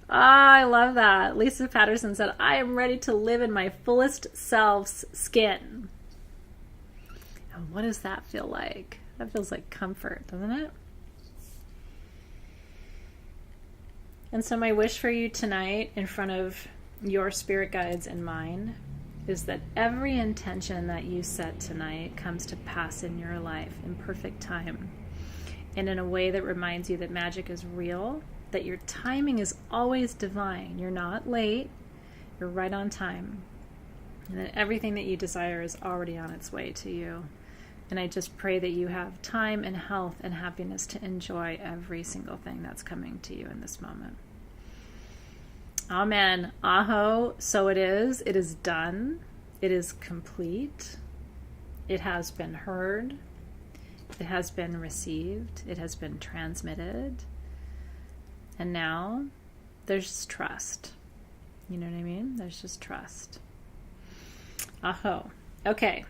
S1: I love that. Lisa Patterson said, I am ready to live in my fullest self's skin. And what does that feel like? That feels like comfort, doesn't it? And so my wish for you tonight in front of your spirit guides and mine is that every intention that you set tonight comes to pass in your life in perfect time and in a way that reminds you that magic is real, that your timing is always divine. You're not late, you're right on time, and that everything that you desire is already on its way to you. And I just pray that you have time and health and happiness to enjoy every single thing that's coming to you in this moment. Amen. Aho. So it is. It is done. It is complete. It has been heard. It has been received. It has been transmitted. And now there's just trust. You know what I mean? There's just trust. Aho. Okay.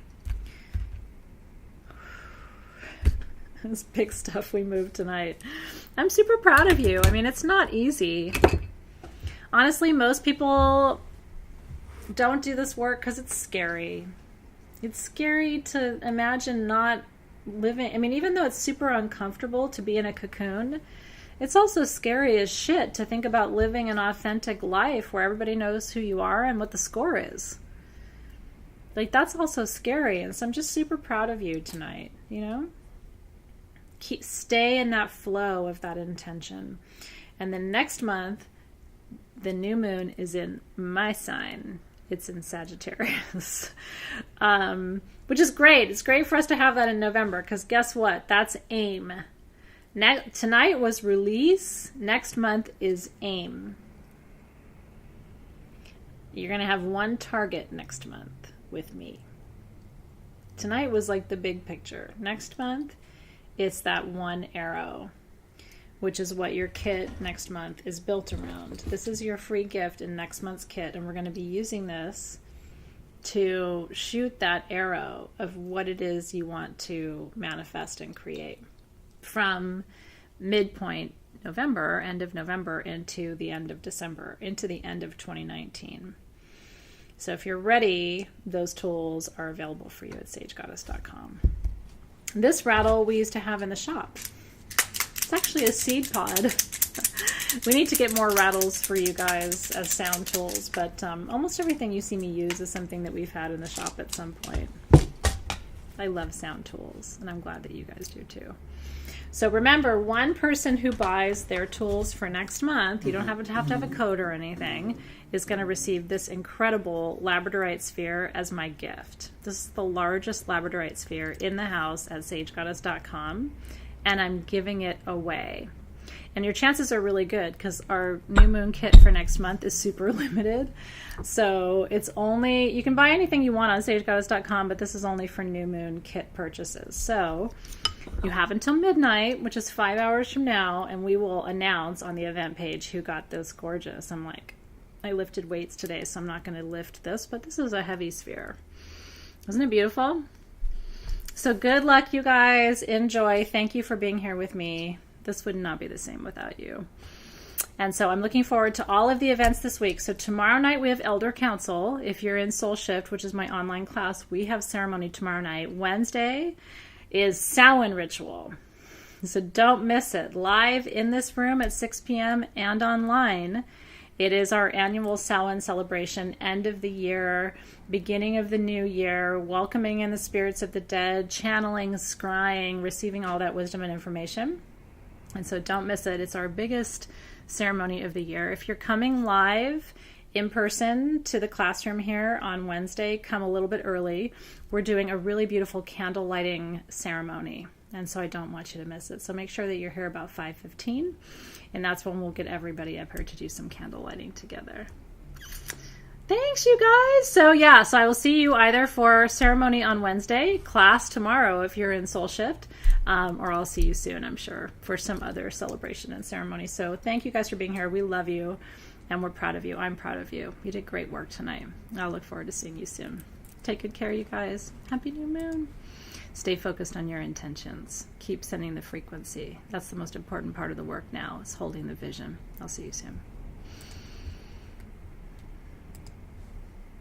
S1: This big stuff we moved tonight. I'm super proud of you. I mean, it's not easy. Honestly, most people don't do this work because it's scary. It's scary to imagine not living. I mean, even though it's super uncomfortable to be in a cocoon, it's also scary as shit to think about living an authentic life where everybody knows who you are and what the score is. Like, that's also scary. And so I'm just super proud of you tonight, Stay in that flow of that intention. And then next month, the new moon is in my sign. It's in Sagittarius, which is great. It's great for us to have that in November, because guess what? That's aim. Tonight was release. Next month is aim. You're going to have one target next month with me. Tonight was like the big picture. Next month, it's that one arrow, which is what your kit next month is built around. This is your free gift in next month's kit, and we're going to be using this to shoot that arrow of what it is you want to manifest and create from midpoint November, end of November, into the end of December, into the end of 2019. So if you're ready, those tools are available for you at sagegoddess.com. This rattle we used to have in the shop. It's actually a seed pod. We need to get more rattles for you guys as sound tools, but almost everything you see me use is something that we've had in the shop at some point. I love sound tools, and I'm glad that you guys do too. So remember, one person who buys their tools for next month, you don't have to have a code or anything, is going to receive this incredible labradorite sphere as my gift. This is the largest labradorite sphere in the house at sagegoddess.com, and I'm giving it away. And your chances are really good because our new moon kit for next month is super limited. So it's only, you can buy anything you want on sagegoddess.com, but this is only for new moon kit purchases. So you have until midnight, which is 5 hours from now, and we will announce on the event page who got this gorgeous. I lifted weights today, so I'm not going to lift this, but this is a heavy sphere. Isn't it beautiful? So good luck, you guys. Enjoy. Thank you for being here with me. This would not be the same without you. And so I'm looking forward to all of the events this week. So tomorrow night we have Elder Council. If you're in Soul Shift, which is my online class, we have ceremony tomorrow night. Wednesday is Samhain ritual. So don't miss it. Live in this room at 6 p.m. and online. It is our annual Samhain celebration, end of the year, beginning of the new year, welcoming in the spirits of the dead, channeling, scrying, receiving all that wisdom and information. And so don't miss it. It's our biggest ceremony of the year. If you're coming live in person to the classroom here on Wednesday, come a little bit early. We're doing a really beautiful candle lighting ceremony. And so I don't want you to miss it. So make sure that you're here about 5:15. And that's when we'll get everybody up here to do some candle lighting together. Thanks, you guys. So I will see you either for ceremony on Wednesday, class tomorrow if you're in Soul Shift, or I'll see you soon, I'm sure, for some other celebration and ceremony. So thank you guys for being here. We love you, and we're proud of you. I'm proud of you. You did great work tonight. I'll look forward to seeing you soon. Take good care, you guys. Happy new moon. Stay focused on your intentions. Keep sending the frequency. That's the most important part of the work now, is holding the vision. I'll see you soon.